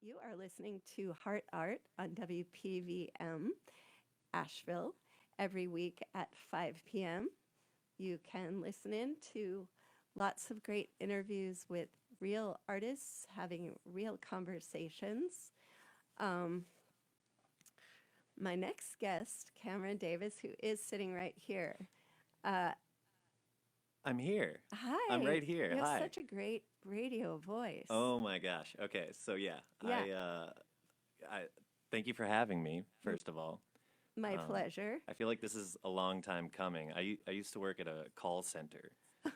You are listening to Hart Art on WPVM Asheville every week at 5 p.m. You can listen in to lots of great interviews with real artists having real conversations. Um, my next guest, Cameron Davis, who is sitting right here. Uh, I'm here. I'm Hi, right here. you have Hi. such a great radio voice. Oh my gosh. Okay, so yeah, Yeah, I thank you for having me, m- first of all. my Um, pleasure. I feel like this is a long time coming. I used to work at a call center,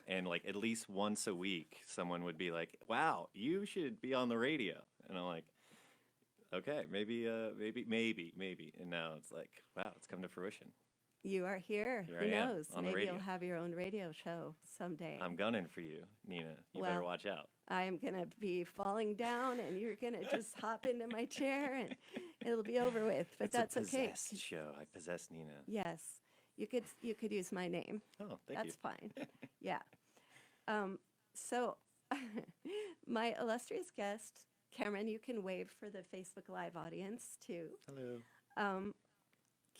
and like at least once a week, someone would be like, "Wow, you should be on the radio," and I'm like, "Okay, maybe." And now it's like, "Wow, it's come to fruition. You are here. Here Who I am knows? on the Maybe you'll radio. have your own radio show someday. I'm gunning for you, Nina. You better Well, watch out." I'm going to be falling down and you're going to just hop into my chair and it'll be over with, but It's a that's okay. possessed show. I possess Nina. Yes. You could use my name. Oh, thank you. That's fine. Yeah. Um so my illustrious guest, Cameron, you can wave for the Facebook Live audience too. Hello. Um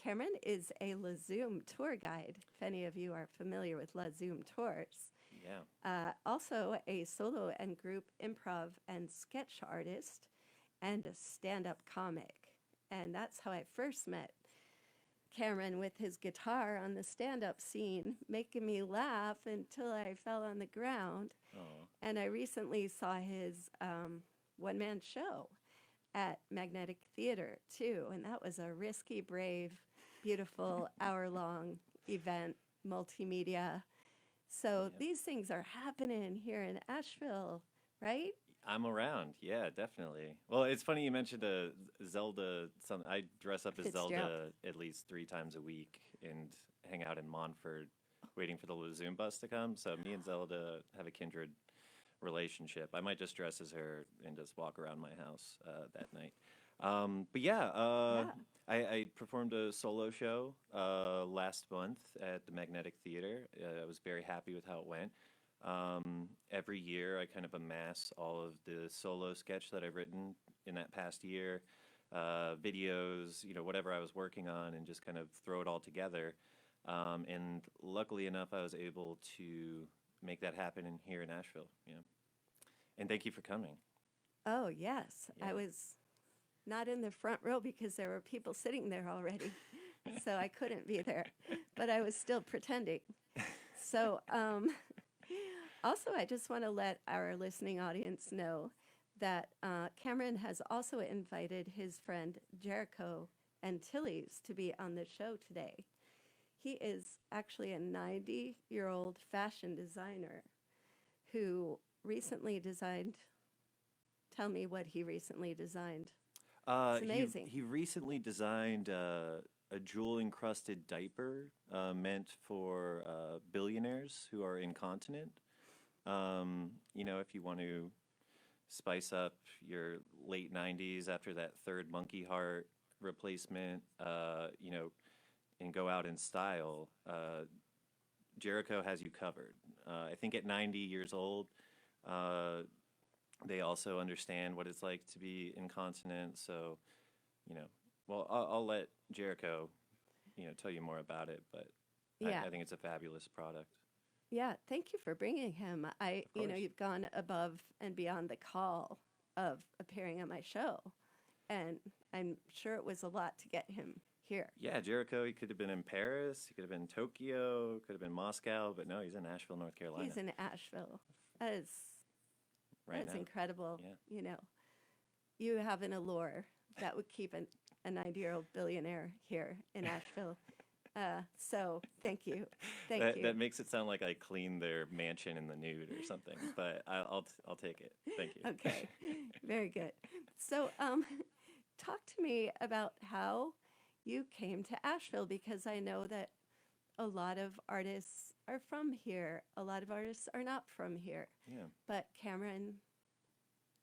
Cameron is a Lazoom tour guide, if any of you are familiar with Lazoom tours. Yeah. Also a solo and group improv and sketch artist and a stand-up comic. And that's how I first met Cameron with his guitar on the stand-up scene, making me laugh until I fell on the ground. Oh, And I recently saw his one-man show at Magnetic Theater too, and that was a risky, brave, beautiful hour-long event, multimedia. So yeah. these things are happening here in Asheville, right? I'm around. Yeah, definitely. Well, it's funny you mentioned Zelda. Some I dress up as Fitzgerald. Zelda at least 3 times a week and hang out in Montford, waiting for the Lazoom bus to come. So me and Zelda have a kindred relationship. I might just dress as her and just walk around my house that night. But yeah, Yeah. I performed a solo show last month at the Magnetic Theater. I was very happy with how it went. Every year, I kind of amass all of the solo sketch that I've written in that past year, videos, whatever I was working on, and just kind of throw it all together. And luckily enough, I was able to make that happen in here in Nashville. Yeah. And thank you for coming. Oh, yes. I Yeah. was not in the front row because there were people sitting there already. So I couldn't be there, but I was still pretending. So, also, I just want to let our listening audience know that Cameron has also invited his friend Jericho Antilles to be on the show today. He is actually a 90-year-old fashion designer who recently designed, tell me what he recently designed. It's amazing. He recently designed a jewel encrusted diaper meant for billionaires who are incontinent. If you want to spice up your late 90s after that third monkey heart replacement, and go out in style, Jericho has you covered. I think at 90 years old, uh, they also understand what it's like to be incontinent. So, you know, well, I'll let Jericho, tell you more about it, but Yeah. I think it's a fabulous product. Yeah, thank you for bringing him. Of course. You've gone above and beyond the call of appearing on my show, and I'm sure it was a lot to get him here. Yeah, Jericho, he could have been in Paris, he could have been in Tokyo, could have been Moscow, but no, he's in Asheville, North Carolina He's in Asheville. That is right that's now. incredible. Yeah. You know, you have an allure that would keep a 90-year-old billionaire here in Asheville. So thank you, thank That you. that makes it sound like I cleaned their mansion in the nude or something, but I'll take it. Thank you. Okay, very good. So, talk to me about how you came to Asheville because I know that a lot of artists are from here. A lot of artists are not from here. Yeah. But Cameron,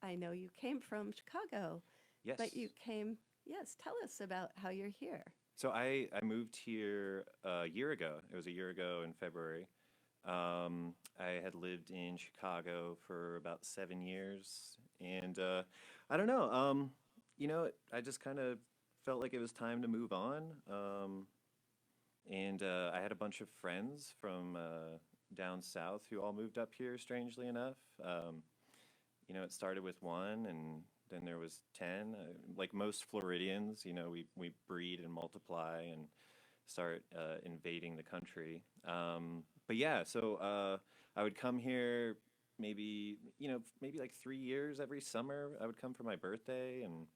I know you came from Chicago, but Yes. you came, yes, tell us about how you're here. So I moved here a year ago. It was a year ago in February. I had lived in Chicago for about 7 years, and I don't know. I just kind of felt like it was time to move on. And I had a bunch of friends from down south who all moved up here, strangely enough. It started with one, and then there was 10. Like most Floridians, we breed and multiply and start invading the country. But yeah, so I would come here maybe like 3 years every summer. I would come for my birthday and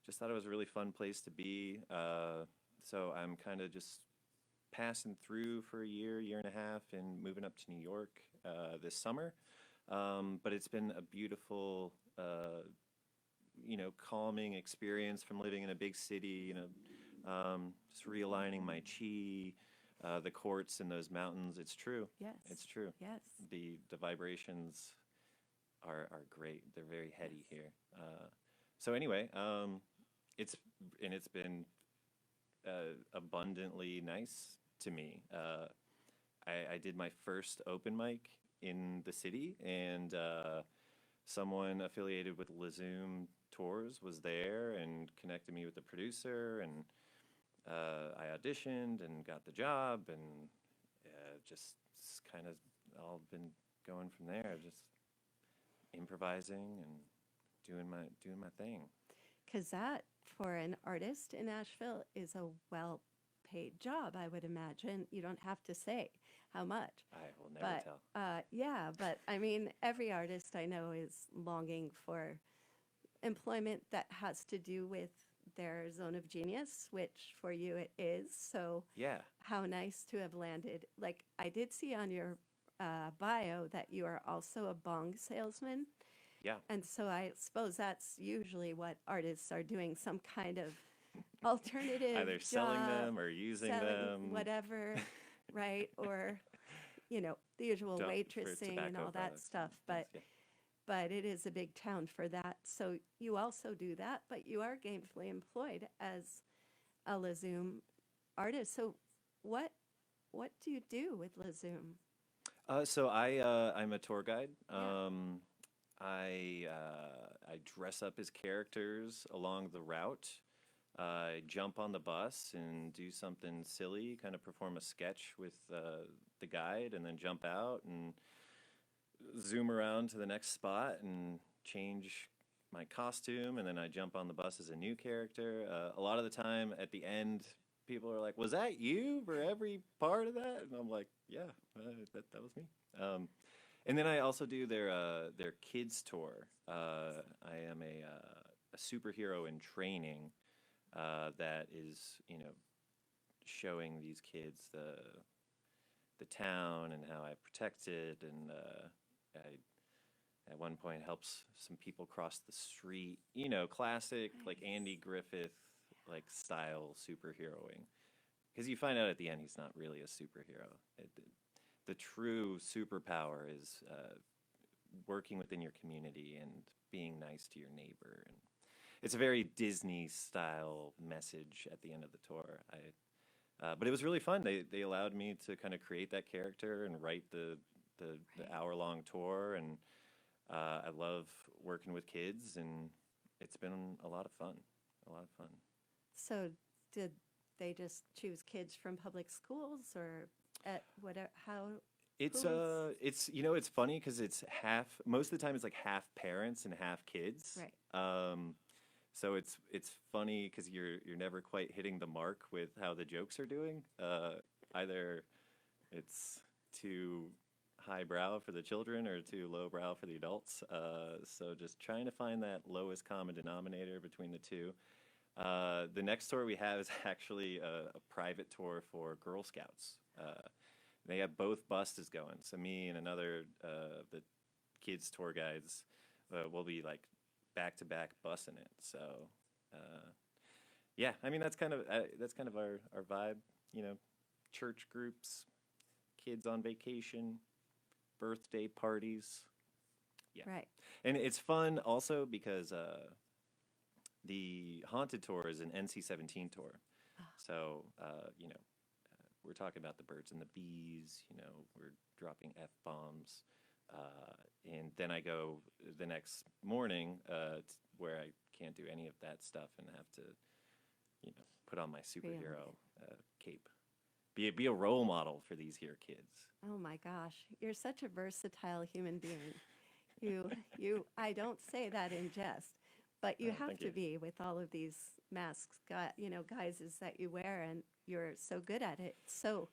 just thought it was a really fun place to be. So I'm kind of just passing through for a year and a half, and moving up to New York this summer. But it's been a beautiful, calming experience from living in a big city. Just realigning my chi, the courts in those mountains. It's true. Yes. It's true. Yes. The vibrations are great. They're very heady here. So anyway, it's been abundantly nice to me. I did my first open mic in the city, and someone affiliated with Lazoom Tours was there and connected me with the producer, and I auditioned and got the job, and just kind of all been going from there, just improvising and doing my thing. Because that, for an artist in Nashville, is a well-paid job, I would imagine. You don't have to say how much. I will never tell. Yeah, but I mean, every artist I know is longing for employment that has to do with their zone of genius, which for you it is. So Yeah. how nice to have landed. Like, I did see on your bio that you are also a bong salesman. Yeah. And so I suppose that's usually what artists are doing, some kind of alternative Either selling job, them or using selling them. whatever, right? Or, the usual For waitressing and tobacco all that products stuff. and But things, but it is a big town for that. So you also do that, but you are gainfully employed as a Lazoom artist. So what what do you do with Lazoom? So I'm a tour guide. Yeah. I dress up as characters along the route. I jump on the bus and do something silly, kind of perform a sketch with the guide, and then jump out and zoom around to the next spot and change my costume, and then I jump on the bus as a new character. A lot of the time, at the end, people are like, "Was that you for every part of that?" And I'm like, "Yeah, that was me." And then I also do their kids tour. I am a superhero in training that is, showing these kids the town and how I protect it, and I at one point helps some people cross the street. Classic like Andy Griffith like style superheroing. Because you find out at the end he's not really a superhero. The true superpower is working within your community and being nice to your neighbor. And it's a very Disney style message at the end of the tour. But it was really fun. They allowed me to kind of create that character and write the hour-long tour, and I love working with kids, and it's been a lot of fun. A lot of fun. So did they just choose kids from public schools or at whatever how It's who was it's funny because it's half, most of the time it's like half parents and half kids. right. So it's funny because you're never quite hitting the mark with how the jokes are doing. Either it's too highbrow for the children or too lowbrow for the adults. So just trying to find that lowest common denominator between the two. The next tour we have is actually a private tour for Girl Scouts. They have both buses going. So me and another the kids tour guides will be like back to back bussing it. So yeah, I mean that's kind of our vibe. Church groups, kids on vacation, birthday parties. Yeah, Right. and it's fun also because the Haunted Tour is an NC-17 tour. So, we're talking about the birds and the bees, we're dropping F-bombs. And then I go the next morning where I can't do any of that stuff and have to, put on my superhero cape. Be a role model for these here kids. Oh my gosh, you're such a versatile human being. I don't say that in jest, but you have Thank to you. be with all of these masks, guises that you wear, and you're so good at it. So,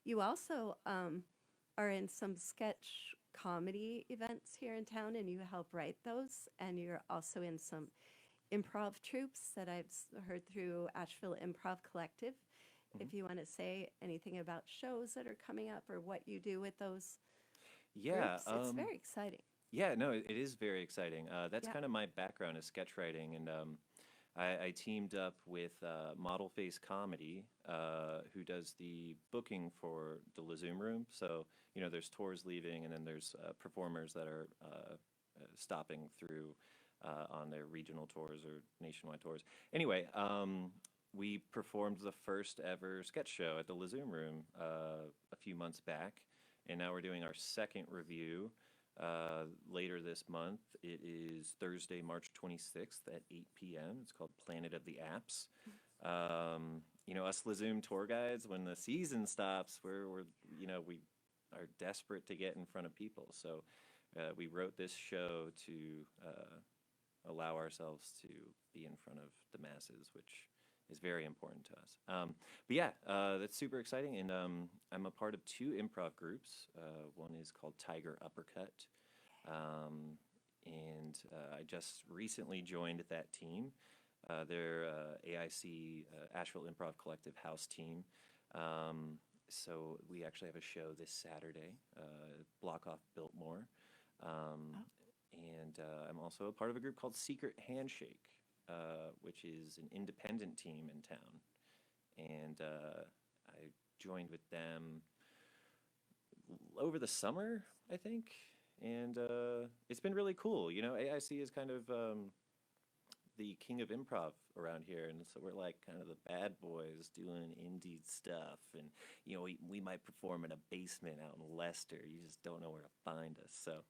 you also are in some sketch comedy events here in town, and you help write those, and you're also in some improv troupes that I've heard through Asheville Improv Collective. Mhm. If you want to say anything about shows that are coming up or what you do with those Yeah, groups, it's very exciting. yeah, no, it is very exciting. That's Yeah. kind of my background is sketch writing, and I teamed up with Model Face Comedy, who does the booking for the Lazoom Room. So, there's tours leaving, and then there's performers that are stopping through on their regional tours or nationwide tours. Anyway, we performed the first ever sketch show at the Lazoom Room a few months back, and now we're doing our second review later this month. It is Thursday, March 26th at 8 p.m. It's called Planet of the Apps. Us Lazoom tour guides, when the season stops, we are desperate to get in front of people. So we wrote this show to allow ourselves to be in front of the masses, which is very important to us. But yeah, that's super exciting. And I'm a part of two improv groups. One is called Tiger Uppercut. And I just recently joined that team. They're AIC, Asheville Improv Collective House team. So we actually have a show this Saturday, block off Biltmore. And I'm also a part of a group called Secret Handshake, which is an independent team in town. And I joined with them over the summer, I think. And it's been really cool. AIC is kind of the king of improv around here. And so we're like kind of the bad boys doing indie stuff. And, we might perform in a basement out in Leicester. You just don't know where to find us. So,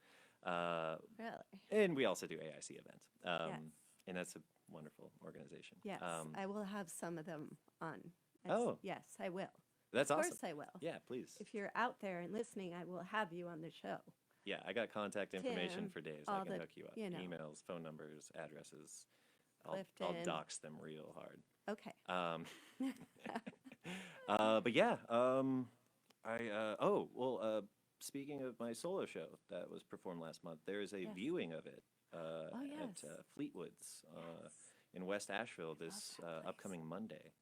Really? and we also do AIC events. Yes. And that's a wonderful organization. Yes, I will have some of them on. Oh. Yes, I will. That's Of awesome. course I will. Yeah, please. If you're out there and listening, I will have you on the show. Yeah, I got contact information Tim, for days. all I can the- hook you up. you know. Emails, phone numbers, addresses. I'll Clifton. dox them real hard. Okay. But yeah, speaking of my solo show that was performed last month, there is a Yes. viewing of it yes. at Fleetwood's Yes. in West Asheville this that place. upcoming Monday.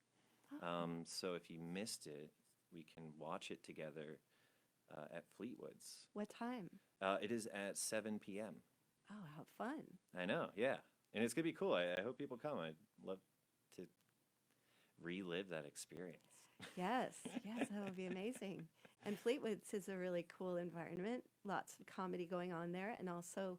Oh. So if you missed it, we can watch it together at Fleetwood's. What time? It is at 7 p.m. Oh, how fun. I know, yeah. And it's going to be cool. I hope people come. I'd love to relive that experience. Yes, that would be amazing. And Fleetwood's is a really cool environment. Lots of comedy going on there, and also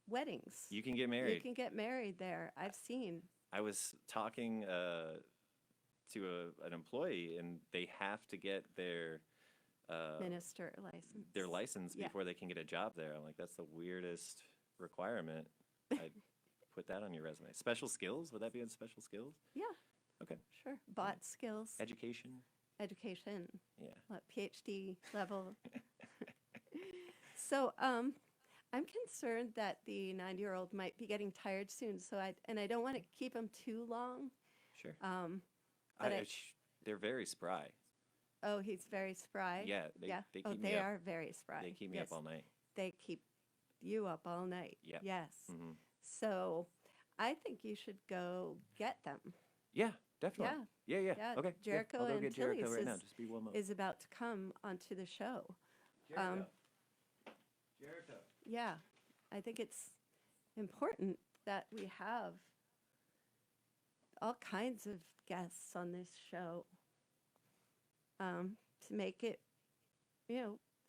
weddings. You can get You married. can get married there. I've seen. I was talking to an employee, and they have to get their Minister license. license Yeah. before they can get a job there. I'm like, that's the weirdest requirement. I'd put that on your resume. Special skills? Would that be in special skills? Yeah. Okay. Sure. Bot skills, Education? education, Yeah. what, PhD level. So, I'm concerned that the 90-year-old might be getting tired soon. So I don't want to keep him too long. Sure. But They're very spry. Oh, he's very spry. Yeah. They Oh, keep me they up. are very spry. They keep me Yes. up all night. They keep you up all night. Yep. Yes. Hmm. So I think you should go get them. Yeah, definitely. Yeah. Yeah, Okay. Jericho I'll go and get Jericho Tilly's right now. is- Just be 1 moment. Is about to come onto the show. Jericho. Jericho. Yeah, I think it's important that we have all kinds of guests on this show to make it,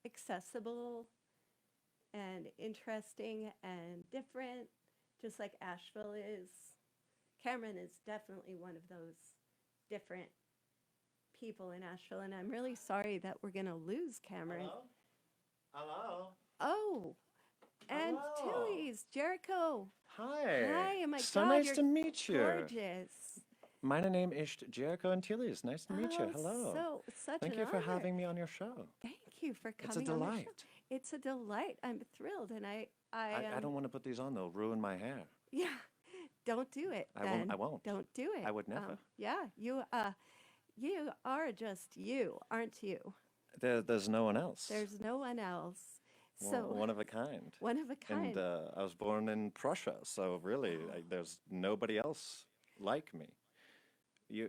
accessible and interesting and different, just like Asheville is. Cameron is definitely one of those different people in Asheville, and I'm really sorry that we're going to lose Cameron. Hello? Oh, And Hello. Tilly's, Jericho. Hi. Hi, oh my So God, nice you're to meet you. gorgeous. My name is Jericho Antilles. Nice to meet you. Oh, Hello. such Thank an you for honor. having me on your show. Thank you for It's a coming on the show. delight. It's a delight. I'm thrilled, and I I am. don't want to put these on, they'll ruin my hair. Yeah, don't do it I won't. I then. won't. Don't do I it. would never. Yeah, you are just you, aren't you? There's no one else. There's no one else. Well, So one of a kind. one of a And kind. I was born in Prussia, so really, Oh, there's nobody else like me.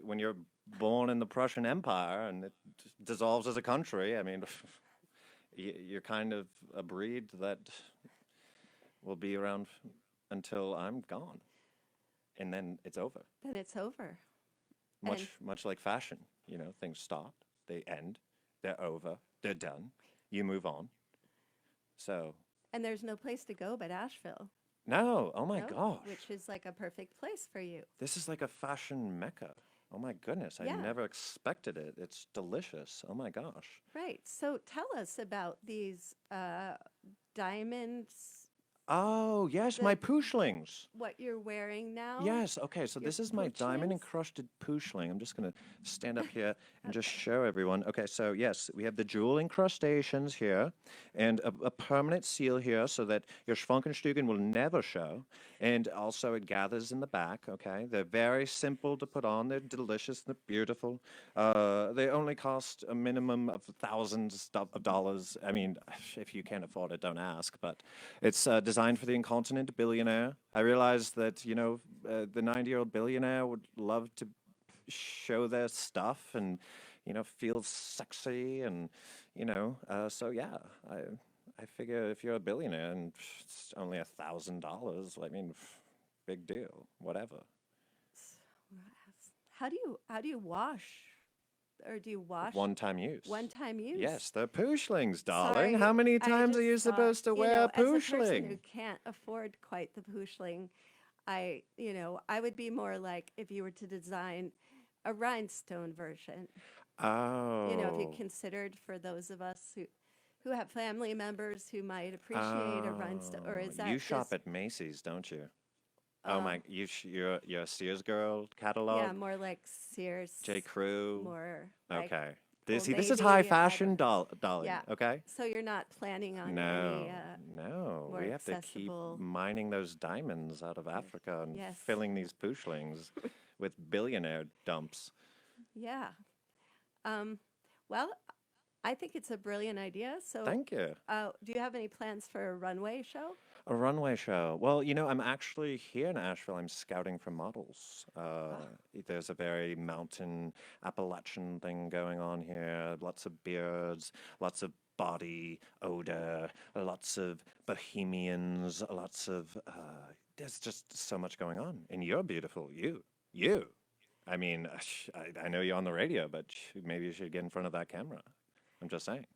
When you're born in the Prussian Empire and it dissolves as a country, I mean, you're kind of a breed that will be around until I'm gone, and then it's over. then it's over. And Much like fashion, things start, they end, they're over, they're done. You move on. So and there's no place to go but Asheville, no, oh my no? gosh, Which is like a perfect place for you. this is like a fashion mecca. Oh my goodness, I Yeah, never expected it. It's delicious. Oh my gosh. right. So tell us about these diamonds, Oh yes, my the Pooshling. what you're wearing now, Yes, okay, so your this is my diamond poochlings. encrusted Pooshling. I'm just going to stand up here and just show everyone. Okay, so yes, we have the jewel incrustations here and a permanent seal here so that your Schwankenstugen will never show. And also it gathers in the back, okay? They're very simple to put on. They're delicious, they're beautiful. They only cost a minimum of thousands of dollars. I mean, if you can't afford it, don't ask, but it's designed for the incontinent billionaire. I realize that, the 90-year-old billionaire would love to show their stuff and, feel sexy and, so yeah, I figure if you're a billionaire and it's only $1,000, I mean, big deal, whatever. How do you wash, or do you wash One-time use. one time use? Yes, they're Pooshlings, darling. Sorry, How many I times are just you thought, supposed to wear a as a person who Pooshling? can't afford quite the Pooshling, I would be more like if you were to design a rhinestone version. If you Oh, considered for those of us who have family members who might appreciate a rhinestone, or oh, is you that shop just, at Macy's, don't you? Oh uh, my, you're a Sears girl yeah, catalog, more like Sears, J. Crew. more like Okay. Old This is high Navy, I don't fashion, know. darling. Yeah. Okay. So you're not planning on any No, no, more we have to keep accessible. mining those diamonds out of Right. Africa and Yes. filling these Pooshlings with billionaire dumps. Yeah. Um, well, I think it's a brilliant idea. So, Thank you. do you have any plans for a runway show? A runway show. Well, I'm actually here in Asheville. I'm scouting for models. Ah, There's a very mountain Appalachian thing going on here. Lots of beards, lots of body odor, lots of bohemians, lots of. There's just so much going on. And you're beautiful. You. I mean, I know you're on the radio, but maybe you should get in front of that camera. I'm just saying.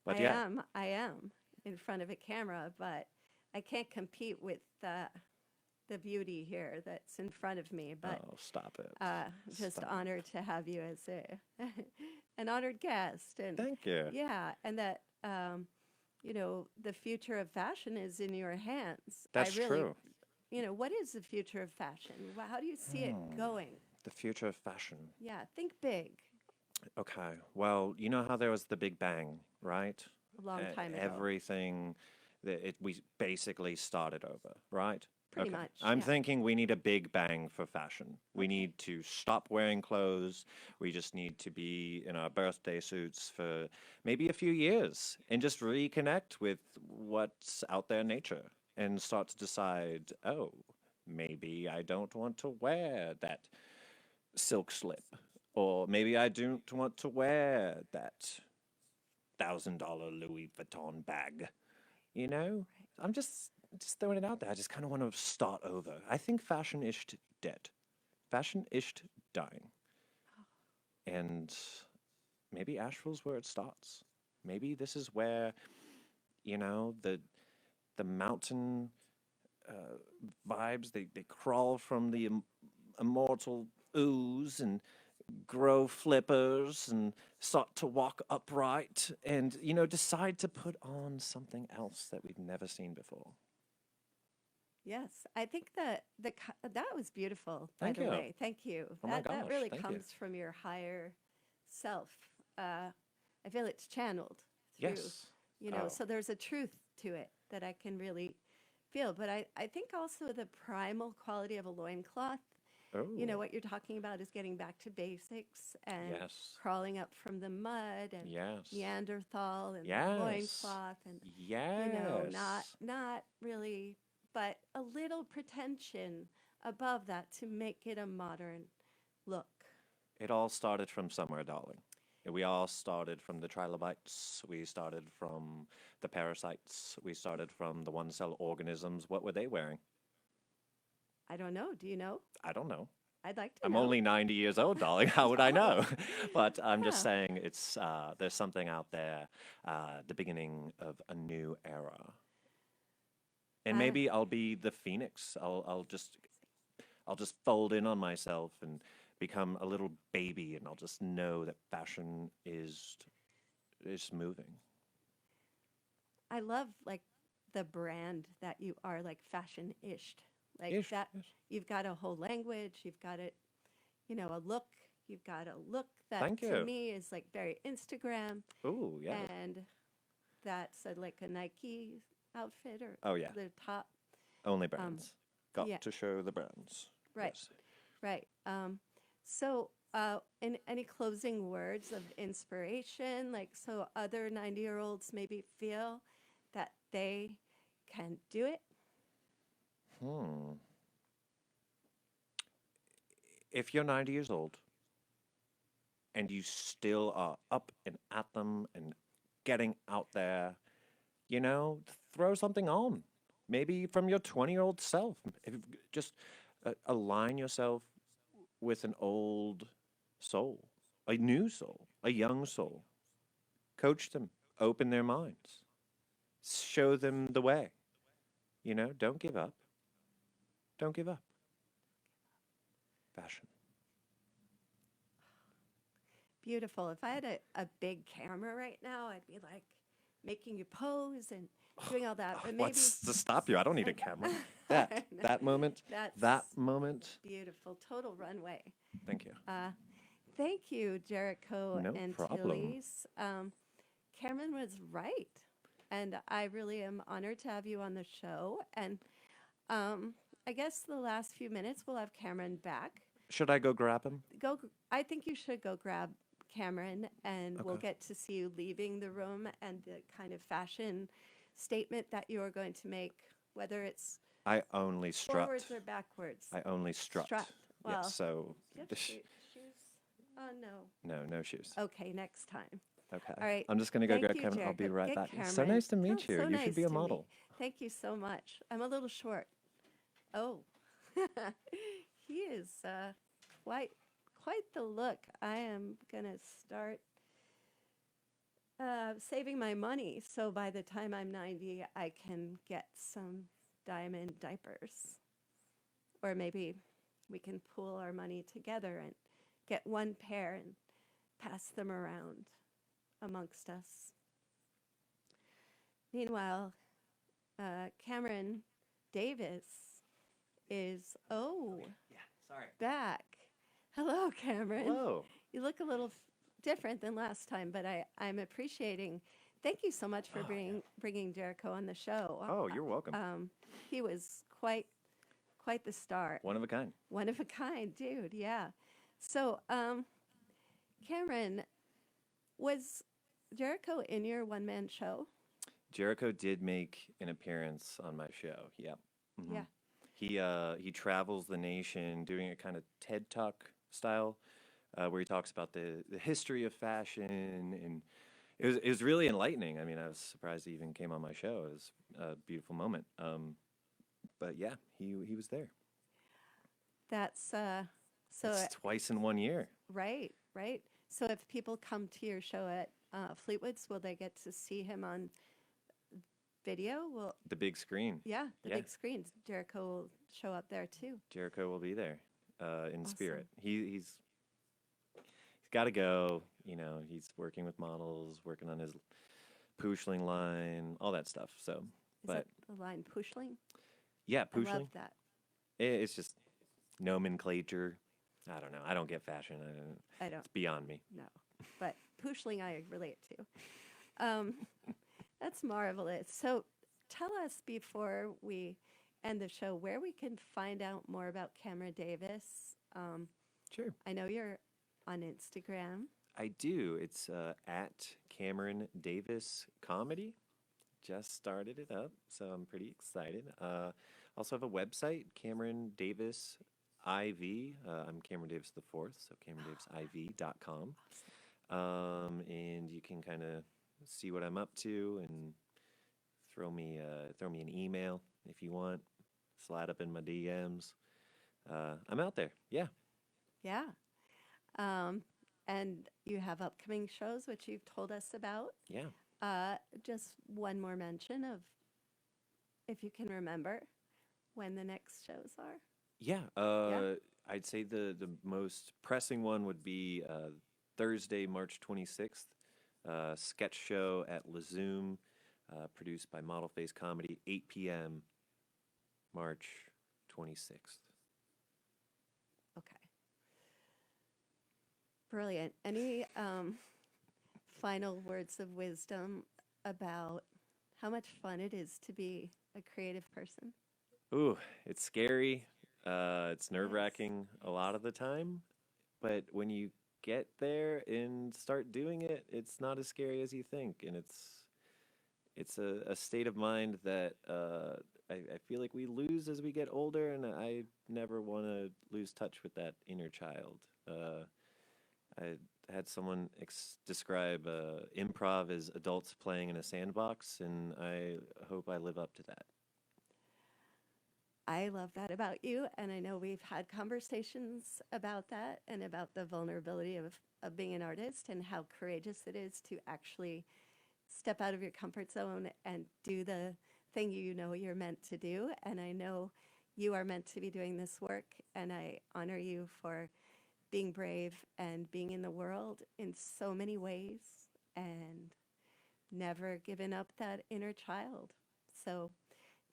I But yeah. am. I am in front of a camera, but I can't compete with the beauty here that's in front of me. But Oh, stop it. just Stop. honored to have you as an honored guest, and Thank you. yeah, and that the future of fashion is in your hands. I That's really, true. what is the future of fashion? How do you see it going? The future of fashion. Yeah, think big. Okay. Well, you know how there was the Big Bang, right? A long time ago, Everything we basically started over, right? pretty Okay. much. I'm Yeah. thinking we need a big bang for fashion. We Okay. need to stop wearing clothes. We just need to be in our birthday suits for maybe a few years and just reconnect with what's out there in nature and start to decide, oh, maybe I don't want to wear that silk slip. Or maybe I don't want to wear that $1,000 Louis Vuitton bag. You know, I'm just throwing it out there. I just kind of want to start over. I think fashion is dead. Fashion is dying. And maybe Asheville's where it starts. Maybe this is where, the mountain uh, vibes, they crawl from the immortal ooze and grow flippers and start to walk upright and, decide to put on something else that we've never seen before. Yes, I think that that was beautiful, by Thank the you. way. Thank you. Oh my That gosh, really thank you. comes from your higher self. I feel it's channeled through, Yes. Oh. so there's a truth to it that I can really feel. But I think also the primal quality of a loincloth, Oh. what you're talking about is getting back to basics and Yes. crawling up from the mud and Yes. Neanderthal and the Yes. loincloth and Yes. not really, but a little pretension above that to make it a modern look. It all started from somewhere, darling. We all started from the trilobites. We started from the parasites. We started from the one-cell organisms. What were they wearing? I don't know. Do you know? I don't know. I'd like to I'm know. only 90 years old, darling. How would I know? But I'm just Yeah. saying there's something out there, the beginning of a new era. And Uh, maybe I'll be the phoenix. I'll just fold in on myself and become a little baby, and I'll just know that fashion is moving. I love like the brand that you are, like fashion-ish. Like Ish, that yes. you've got a whole language, you've got it, a look. You've got a look that Thank to you. me is like very Instagram, Ooh, yeah. and that's like a Nike outfit or Oh, yeah. the top. Only brands. Got yeah. to show the brands. Right. Yes. Right. So, in any closing words of inspiration, like so other 90-year-olds maybe feel that they can do it? If you're 90 years old and you still are up and at them and getting out there, throw something on. Maybe from your 20-year-old self. Just align yourself with an old soul, a new soul, a young soul. Coach them, open their minds, show them the way. Don't give up. Don't give up. Fashion. Beautiful. If I had a big camera right now, I'd be like making you pose and doing all that. But maybe What's to stop you? I don't need a camera. I That know. moment. That's That moment. beautiful. Total runway. Thank you. Thank you, Jericho No and problem. Tilly's. Cameron was right. And I really am honored to have you on the show. And I guess the last few minutes we'll have Cameron back. Should I go grab him? I think you should go grab Cameron, and we'll Okay. get to see you leaving the room and the kind of fashion statement that you are going to make, whether it's I only strut. forwards or backwards. I only strut. Strut. Well, Yes, so Do you have shoes? Oh, no. no shoes. Okay, next time. Okay. All right. I'm just gonna go Thank grab you, Cameron. I'll be Jericho. right Get back. It's so Cameron. nice to meet Oh, you. so You should nice be a to meet. model. Thank you so much. I'm a little short. Oh, he is quite the look. I am gonna start saving my money, so by the time I'm 90, I can get some diamond diapers, or maybe we can pool our money together and get one pair and pass them around amongst us. Meanwhile, Cameron Davis is Yeah, sorry. back. Hello, Cameron. Hello. You look a little different than last time, but I'm appreciating. Thank you so much for bringing Jericho on the show. Oh, you're welcome. He was quite the star. One of a kind. One of a kind, dude. Yeah. So, Cameron, was Jericho in your one-man show? Jericho did make an appearance on my show. Yep. Mhm. Yeah. He travels the nation doing a kind of TED Talk style, where he talks about the history of fashion, and it was really enlightening. I mean, I was surprised he even came on my show. It was a beautiful moment. But yeah, he was there. That's so It's twice in 1 year. right. So if people come to your show at Fleetwood's, will they get to see him on video? Well, The big screen. yeah, the Yeah. big screens. Jericho will show up there too. Jericho will be there in spirit. gotta go. You know, he's working with models, working on his Pooshling line, all that stuff. So, Is but that the line Pushling? yeah, I love Pooshling. that. It's just nomenclature. I don't know. I don't get fashion. I don't It's beyond me. know. But Pushling I relate to. Um, that's marvelous. So tell us before we end the show where we can find out more about Cameron Davis. Sure. I know you're on Instagram. I do. It's at Cameron Davis Comedy. Just started it up, so I'm pretty excited. Also have a website, Cameron Davis IV. I'm Cameron Davis the fourth, so CameronDavisIV.com. And you can kind of see what I'm up to and throw me an email if you want. Slide up in my DMs. I'm out there. Yeah. Yeah. Um, and you have upcoming shows, which you've told us about. Yeah. Just one more mention of, if you can remember, when the next shows are. Yeah. Yeah. I'd say the most pressing one would be Thursday, March 26th. Sketch show at La Zoom, produced by Model Face Comedy, 8 p.m. March 26th. Okay. Brilliant. Any final words of wisdom about how much fun it is to be a creative person? Ooh, it's scary. It's Yes. nerve-wracking a lot of the time, but when you get there and start doing it, it's not as scary as you think, and it's a state of mind that I feel like we lose as we get older, and I never want to lose touch with that inner child. I had someone describe improv as adults playing in a sandbox, and I hope I live up to that. I love that about you, and I know we've had conversations about that and about the vulnerability of being an artist and how courageous it is to actually step out of your comfort zone and do the thing you know you're meant to do. And I know you are meant to be doing this work, and I honor you for being brave and being in the world in so many ways and never giving up that inner child. So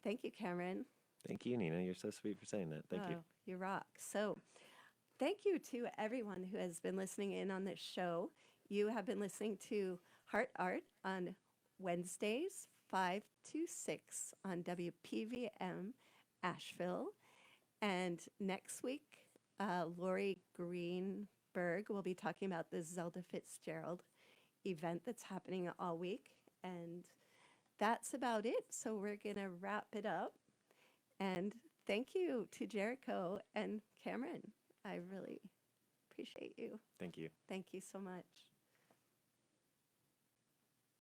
thank you, Cameron. Thank you, Nina. You're so sweet for saying that. Thank you. Oh, you rock. So thank you to everyone who has been listening in on this show. You have been listening to Hart Art on Wednesdays, 5 to 6 on WPVM Asheville. And next week, Lori Greenberg will be talking about the Zelda Fitzgerald event that's happening all week. And that's about it. So we're going to wrap it up. And thank you to Jericho and Cameron. I really appreciate you. Thank you. Thank you so much.